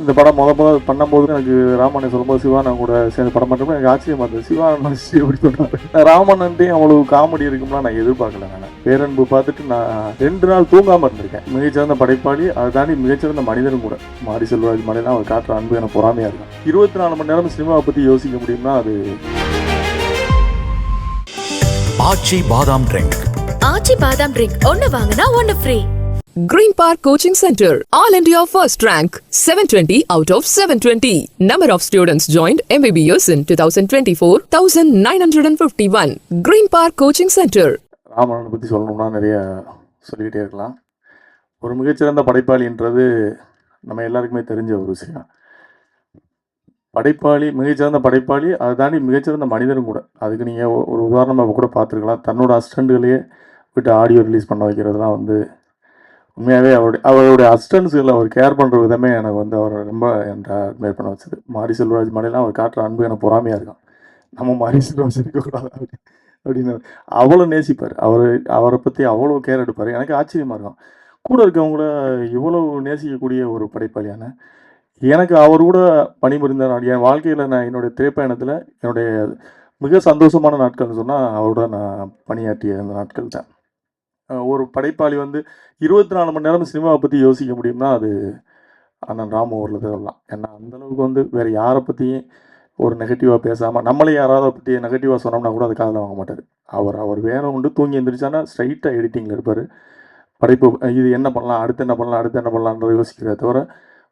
இந்த படம் பண்ணும்போது எனக்கு ராமண்ணன் சொல்லும்போது சிவானன் கூட சேர்ந்து படம் பண்ணுறப்ப எனக்கு ஆச்சரியமா இருந்தது. சிவானன் எப்படி சொன்னார். ராமண்ணன்ட்டையும் அவ்வளவு காமெடி இருக்கும்லாம் நான் எதிர்பார்க்கல. நான் பேரன்பு பார்த்துட்டு நான் 2 நாள் தூங்காமல் இருந்திருக்கேன். மிகச்சிறந்த படைப்பாளி, அதை தாண்டி மிகச்சிறந்த மனிதனும் கூட. மாரி செல்வராஜ் மலையெல்லாம் அவர் காட்டுற அன்பு எனக்கு பொறாமையாக இருக்கும். 24 மணி நேரம் சினிமாவை பற்றி யோசிக்க முடியும்னா அது ஆச்சி பாதாம் ட்ரிங்க். ஆச்சி பாதாம் ட்ரிங்க் ஒன்னு வாங்கினா ஒன்னு free. Green Park Coaching Center, All India First Rank, 720 out of 720. Number of students joined MBBS in 2024, 1951. Green Park Coaching Center. ராமண்ணனை பற்றி சொல்லணும்னா நிறைய சொல்லிக்கிட்டே இருக்கலாம். ஒரு மிகச்சிறந்த படைப்பாளின்றது நம்ம எல்லாருக்குமே தெரிஞ்ச ஒரு விஷயம். படைப்பாளி, மிகச்சிறந்த படைப்பாளி, அதை தாண்டி மிகச்சிறந்த மனிதனும் கூட. அதுக்கு நீங்கள் ஒரு உதாரணமாக கூட பார்த்துருக்கலாம். தன்னோட அசிஸ்டண்ட்டுகளையே விட்டு ஆடியோ ரிலீஸ் பண்ண வைக்கிறதுலாம் உண்மையாகவே அவருடைய அசிஸ்டன்ஸுகளை அவர் கேர் பண்ணுற விதமே எனக்கு அவர் ரொம்ப என்கிட்ட அட்மையர் பண்ண வச்சது. மாரி செல்வராஜ் மலையெல்லாம் அவர் காட்டுற அன்பு எனக்கு பொறாமையாக இருக்கும். நம்ம மாரி செல்வராஜ் இருக்கக்கூடாது அப்படின்னு அவ்வளோ நேசிப்பார். அவரை பற்றி அவ்வளோ கேர் எடுப்பார். எனக்கு ஆச்சரியமாக இருக்கும். கூட இருக்கவங்கள இவ்வளோ நேசிக்கக்கூடிய ஒரு படைப்பாளியான எனக்கு அவர் கூட பணிபுரிந்த நாள் என் வாழ்க்கையில் நான் என்னுடைய திரைப்பயணத்தில் என்னுடைய மிக சந்தோஷமான நாட்கள்னு சொன்னால் அவரோட நான் பணியாற்றிய அந்த நாட்கள் தான். ஒரு படைப்பாளி 24 மணி நேரம் சினிமாவை பற்றி யோசிக்க முடியும்னா அது அண்ணன் ராமு அவரில் சொல்லலாம். ஏன்னா அந்தளவுக்கு வேறு யாரை பற்றியும் ஒரு நெகட்டிவாக பேசாமல், நம்மளே யாராவது பற்றி நெகட்டிவாக சொன்னோம்னா கூட அது காதில் வாங்க மாட்டார். அவர் வேணும் தூங்கி எழுந்திரிச்சானா ஸ்ட்ரைட்டாக எடிட்டிங்கில் இருப்பார். படைப்பு இது என்ன பண்ணலாம், அடுத்து என்ன பண்ணலான்ற யோசிக்கிறத தவிர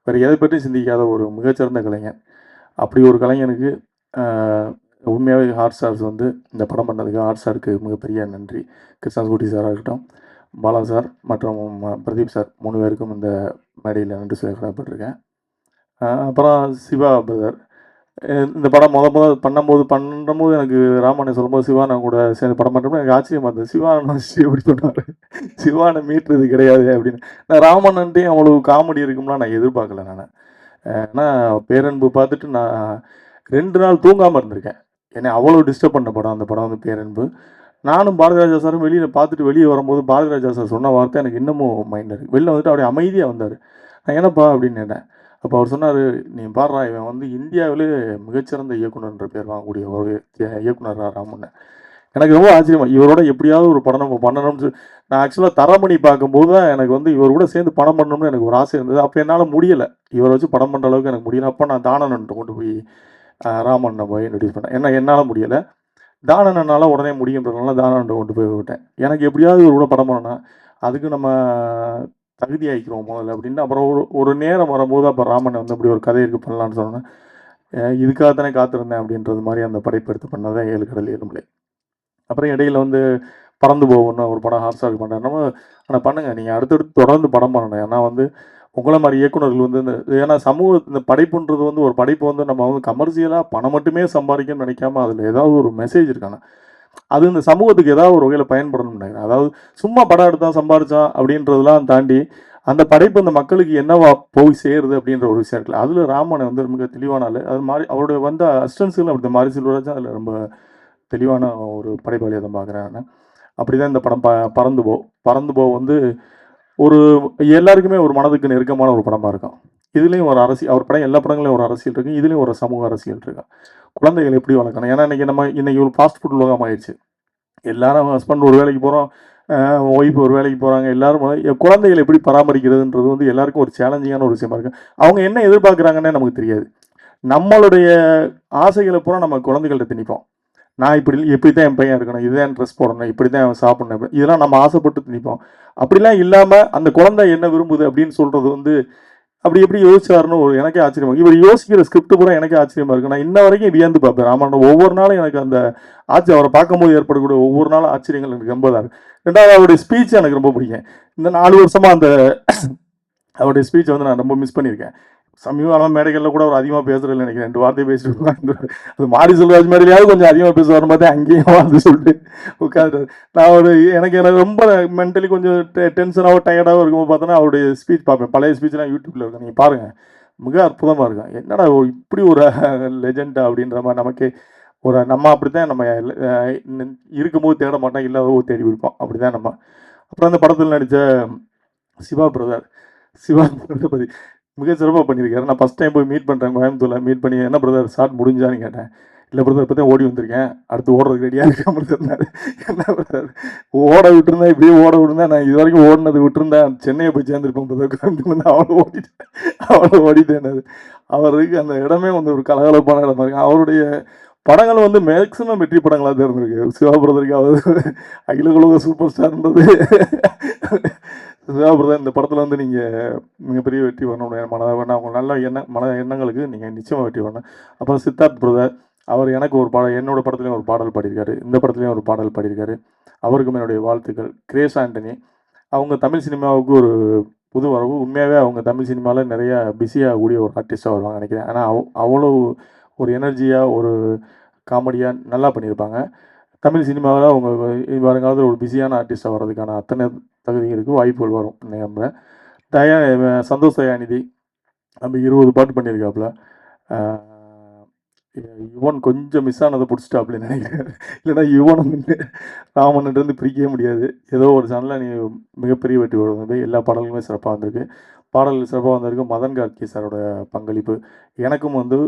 வேறு எதை பற்றி சிந்திக்காத ஒரு மிகச்சிறந்த கலைஞன். அப்படி ஒரு கலைஞனுக்கு உண்மையாகவே ஹாட் ஸ்டார்ஸ் இந்த படம் பண்ணதுக்கு ஹாட் ஸ்டாருக்கு மிகப்பெரிய நன்றி. கிருஷ்ணாஸ்குட்டி சாராக இருக்கட்டும், பாலா சார் மற்றும் பிரதீப் சார் 3 பேருக்கும் இந்த மேடையில் நன்றி சொல்ல கடமைப்பட்டிருக்கேன். அப்புறம் சிவா பிரதர் இந்த படம் பண்ணும்போது எனக்கு ராமண்ணன் சொல்லும்போது சிவானன் கூட சேர்ந்து படம் பண்ணுறப்ப எனக்கு ஆச்சரியமாக இருந்தது. சிவானன் எப்படி சொன்னார். சிவானை மீட்டுறது கிடையாது அப்படின்னு. நான் ராமண்ணன்ட்டையும் அவ்வளவு காமெடி இருக்கும்லாம் நான் எதிர்பார்க்கல. நான் ஏன்னா பேரன்பு பார்த்துட்டு நான் 2 நாள் தூங்காமல் இருந்திருக்கேன். என்னை அவ்வளோ டிஸ்டர்ப் பண்ண படம் அந்த படம் பேரன்பு. நானும் பாரதிராஜா சாரும் வெளியே வரும்போது பாரதிராஜா சார் சொன்ன வார்த்தை எனக்கு இன்னமும் மைண்டில் இருக்குது. வெளில அப்படியே அமைதியாக வந்தார். நான் என்னப்பா அப்படின்னு கேட்டேன். அப்போ அவர் சொன்னார், நீ பாடுறா, இவன் இந்தியாவிலே மிகச்சிறந்த இயக்குனர்ன்ற பேர் வாங்கக்கூடிய ஒரு இயக்குனர் ராமண்ணன். எனக்கு ரொம்ப ஆச்சரியமாக, இவரோட எப்படியாவது ஒரு படம் நம்ம பண்ணணும்னு நான் ஆக்சுவலாக தரமணி பார்க்கும்போது தான் எனக்கு இவர் கூட சேர்ந்து படம் பண்ணணும்னு எனக்கு ஒரு ஆசை இருந்தது. அப்போ என்னால் முடியலை, இவரை வச்சு படம் பண்ணுற அளவுக்கு எனக்கு முடியல. அப்போ நான் தானன்ட்டு கொண்டு போய் ராமண்ணை போய் இன்ட்ரடியூஸ் பண்ணேன். ஏன்னா என்னால் முடியலை, தானனால் உடனே முடியுன்றதுனால தானன்ட்ட கொண்டு போய் விட்டேன். எனக்கு எப்படியாவது இவர் கூட படம் பண்ணணும்னா அதுக்கு நம்ம தகுதி ஆகிக்கிறோம் முதல்ல அப்படின்னு. அப்புறம் ஒரு நேரம் வரும்போது அப்போ ராமனை இப்படி ஒரு கதை இருக்குது பண்ணலான்னு சொன்னேன். இதுக்காகத்தானே காத்திருந்தேன் அப்படின்றது மாதிரி அந்த படைப்பு எடுத்து பண்ணதான் 7 கடல் 7 மலை. அப்புறம் இடையில பறந்து போகணும்னு ஒரு படம் ஹாட் ஸ்டாருக்கு பண்ணுறேன். நம்ம ஆனால் பண்ணுங்கள், நீங்கள் அடுத்தடுத்து தொடர்ந்து படம் பண்ணணும். ஏன்னா உங்களை மாதிரி இயக்குநர்கள் ஏன்னா இந்த படைப்புன்றது ஒரு படைப்பு நம்ம கமர்ஷியலாக பணம் மட்டுமே சம்பாதிக்கணும்னு நினைக்காம அதில் ஏதாவது ஒரு மெசேஜ் இருக்காங்க. அது இந்த சமூகத்துக்கு ஏதாவது ஒரு வகையில் பயன்படணும்னு நினைக்கிறேன். அதாவது சும்மா படம் எடுத்தான் சம்பாதிச்சான் அப்படின்றதெல்லாம் தாண்டி அந்த படைப்பு அந்த மக்களுக்கு என்னவா போய் சேருது அப்படின்ற ஒரு விஷயம் இருக்குல்ல. அதில் ராமனை மிக தெளிவானால அது மாதிரி அவருடைய அசிஸ்டன்ஸுகள் அப்படி மாரி செல்வராஜ் அதில் ரொம்ப தெளிவான ஒரு படைப்பாளியை தான் பார்க்குறேன் நான். அப்படி தான் இந்த படம் பறந்து போ ஒரு எல்லாருக்குமே ஒரு மனதுக்கு நெருக்கமான ஒரு படமாக இருக்கும். இதுலேயும் ஒரு அரசியல், அவர் படம் எல்லா படங்களையும் ஒரு அரசியல் இருக்குது, இதுலேயும் ஒரு சமூக அரசியல் இருக்கு. குழந்தைகள் எப்படி வளர்க்கணும். ஏன்னா இன்னைக்கு ஒரு ஃபாஸ்ட் ஃபுட் உலகம் ஆயிடுச்சு. எல்லாரும் ஹஸ்பண்ட் ஒரு வேலைக்கு போகிறோம், ஒய்ஃப் ஒரு வேலைக்கு போகிறாங்க, எல்லாரும் குழந்தைகளை எப்படி பராமரிக்கிறதுன்றது எல்லாருக்கும் ஒரு சேலஞ்சிங்கான ஒரு விஷயமா இருக்குது. அவங்க என்ன எதிர்பார்க்குறாங்கன்னே நமக்கு தெரியாது. நம்மளுடைய ஆசைகளை பூரா நம்ம குழந்தைகள்கிட்ட திணிப்போம். நான் எப்படி தான் என் பையன் இருக்கணும், இதுதான் ட்ரெஸ் போடணும், இப்படி தான் அவன் சாப்பிடணும், இதெல்லாம் நம்ம ஆசைப்பட்டு திணிப்போம். அப்படிலாம் இல்லாமல் அந்த குழந்தை என்ன விரும்புது அப்படின்னு சொல்கிறது அப்படி எப்படி யோசிச்சாருன்னு எனக்கே ஆச்சரியமா. இவர் யோசிக்கிற ஸ்கிரிப்ட் பூரா எனக்கே ஆச்சரியமா இருக்கு. நான் இன்ன வரைக்கும் வியந்து பார்ப்பேன் ராமண்ணன். ஒவ்வொரு நாளும் எனக்கு அந்த அவரை பார்க்கும்போது ஏற்படக்கூடிய ஒவ்வொரு நாளும் ஆச்சரியங்கள் எனக்கு ரொம்ப தான் இருக்கு. 2வது அவருடைய ஸ்பீச் எனக்கு ரொம்ப பிடிக்கும். இந்த 4 வருஷமா அவருடைய ஸ்பீச்சை நான் ரொம்ப மிஸ் பண்ணியிருக்கேன். சமீபகாலம் மேடைகளில் கூட ஒரு அதிகமாக பேசுறதில்லை நினைக்கிறேன். 2 வார்த்தை பேசிட்டு அது மாரி செல்வராஜ் மேடையிலாவது கொஞ்சம் அதிகமாக பேசுவார் பார்த்தா அங்கேயும் சொல்லிட்டு உட்காந்து நான் எனக்கு ரொம்ப மென்டலி கொஞ்சம் டென்ஷனாகவும் டயர்டாகவும் இருக்கும்போது பார்த்தோன்னா அவருடைய ஸ்பீச் பார்ப்பேன். பழைய ஸ்பீச்லாம் யூடியூப்பில் இருக்கும், நீங்கள் பாருங்கள், மிக அற்புதமாக இருக்கும். என்னடா இப்படி ஒரு லெஜெண்டா அப்படின்ற மாதிரி நமக்கு நம்ம அப்படி தான் நம்ம இருக்கும்போது தேட மாட்டோம், இல்லாத தேடி இருப்போம், அப்படி தான் நம்ம. அப்புறம் அந்த படத்தில் நடித்த சிவா பிரதர் பற்றி மிக சிறப்பாக பண்ணியிருக்காரு. நான் ஃபஸ்ட் டைம் போய் மீட் பண்ணுறேன் கோயம்புத்தூரில். மீட் பண்ணி என்ன பிரதர் ஷார்ட் முடிஞ்சான்னு கேட்டேன். இல்லை பிரதர் இப்போ தான் ஓடி வந்திருக்கேன், அடுத்து ஓடுறதுக்கு ரெடியாக இருக்காமல் இருந்தார். என்ன பிரதர் ஓட விட்டுருந்தேன், இப்படியே ஓட விட்டுருந்தேன், நான் இது வரைக்கும் ஓடினது விட்டுருந்தேன், சென்னையை போய் சேர்ந்துருப்பேன் பிரதர், கோயம்புத்தூர்லேருந்து அவ்வளோ ஓடிட்டேன். அவருக்கு அந்த இடமே வந்து ஒரு கலகலப்பான இடமா இருக்கு. அவருடைய படங்கள் வந்து மேக்ஸிமம் வெற்றி படங்களாக தான் இருந்திருக்கு. சிவா பிரதருக்கு அவர் அகில உலக சூப்பர் ஸ்டார்ன்றது சிவா பிரதர் இந்த படத்தில் வந்து நீங்கள் மிகப்பெரிய வெற்றி பண்ணணும், அவங்க நல்ல மன எண்ணங்களுக்கு நீங்கள் நிச்சயமாக வெற்றி பண்ணணும். அப்புறம் சித்தார்த் பிரதர், அவர் எனக்கு ஒரு என்னோட படத்துலையும் ஒரு பாடல் பாடியிருக்காரு, இந்த படத்துலையும் ஒரு பாடல் பாடியிருக்காரு. அவருக்கும் என்னுடைய வாழ்த்துக்கள். கிரேஸ் ஆண்டனி, அவங்க தமிழ் சினிமாவுக்கு ஒரு புது வரவு. உண்மையாகவே அவங்க தமிழ் சினிமாவில் நிறையா பிஸியாக கூடிய ஒரு ஆர்டிஸ்ட்டாக வருவாங்க நினைக்கிறேன். ஆனால் அவ்வளோ ஒரு எனர்ஜியாக ஒரு காமெடியாக நல்லா பண்ணியிருப்பாங்க. தமிழ் சினிமாவில் அவங்க வருங்காலத்தில் ஒரு பிஸியான ஆர்டிஸ்ட்டாக வர்றதுக்கான அத்தனை தகுதி இருக்குது, வாய்ப்புகள் வரும் நம்புகிறேன். சந்தோஷ் தயாநிதி நம்ம 20 பாட்டு பண்ணியிருக்காப்புல. யுவன் கொஞ்சம் மிஸ் ஆனதை பிடிச்சிட்டா அப்படின்னு நினைக்கிறேன். இல்லைனா யுவன் வந்து ராமன்கிட்டருந்து பிரிக்கவே முடியாது. ஏதோ ஒரு சேனலில் நீ மிகப்பெரிய வெற்றி வருவது. எல்லா பாடல்களுமே சிறப்பாக வந்திருக்கு. பாடல்கள் சிறப்பாக வந்திருக்கு. மதன் கார்கி சாரோட பங்களிப்பு எனக்கும் வந்து,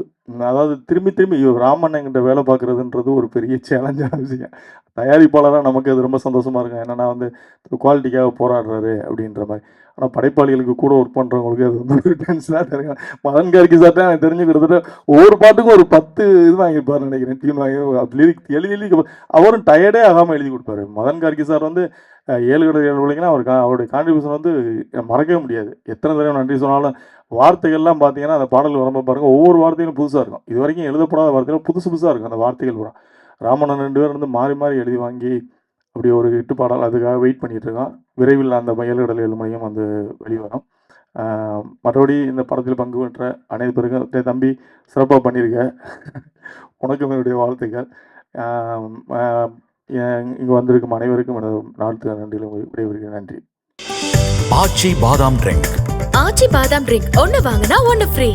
அதாவது திரும்பி ராமன் என்கிட்ட வேலை பார்க்குறதுன்றது ஒரு பெரிய சேலஞ்சான விஷயம். தயாரிப்பாளராக நமக்கு அது ரொம்ப சந்தோஷமாக இருக்கும். என்னென்னா வந்து குவாலிட்டிக்காக போராடுறாரு அப்படின்ற மாதிரி. ஆனால் படைப்பாளிகளுக்கு கூட ஒர்க் பண்ணுறவங்களுக்கு அது வந்து ஒரு டென்ஷனாக தெரியும். மதன் கார்கி சார்ட்ட எனக்கு தெரிஞ்சு கிட்டத்தட்ட ஒவ்வொரு பாட்டுக்கும் ஒரு 10 இது வாங்கியிருப்பார் நினைக்கிறேன், டீம் வாங்கி லிரிக் எழுதி அவரும் டயர்டே ஆகாமல் எழுதி கொடுப்பாரு. மதன் கார்கி சார் வந்து 7 கடை 7 விலைங்கன்னா அவருடைய கான்ட்ரிபியூஷன் வந்து மறக்கவே முடியாது. எத்தனை தடவை நன்றி சொன்னாலும் வார்த்தைகள்லாம் பார்த்தீங்கன்னா அந்த பாடல் வரம்ப பாருங்கள், ஒவ்வொரு வார்த்தைகளும் புதுசாக இருக்கும். இது வரைக்கும் எழுதப்படாத வார்த்தைகள் புதுசாக இருக்கும் அந்த வார்த்தைகள் வரும். ராமண்ணன் 2 பேர் வந்து மாறி எழுதி வாங்கி அப்படி ஒரு ஹிட்டு பாடல், அதுக்காக வெயிட் பண்ணிகிட்டு இருக்கோம். விரைவில் அந்த 7 கடல் 7 மணியும் வந்து வெளிவரும். மற்றபடி இந்த படத்தில் பங்கு பெற்ற அனைத்து பேருக்கும் தம்பி சிறப்பாக பண்ணியிருக்க, உனக்கும் என்னுடைய வாழ்த்துக்கள். இங்கே வந்திருக்கும் அனைவருக்கும் எனது நாட்டு நன்றியில் விடைபெறுகிறேன். நன்றி. ஆச்சி பாதாம் ட்ரிங்க். ஆச்சி பாதாம் ட்ரிங்க் ஒன்னு வாங்கினா ஒன்னு free.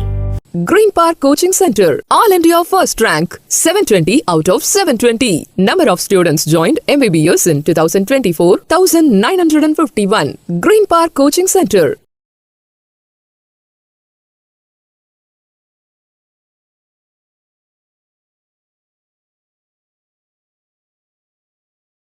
Green Park Coaching Center, All India First Rank, 720 out of 720. Number of students joined MBBS in 2024, 1951. Green Park Coaching Center.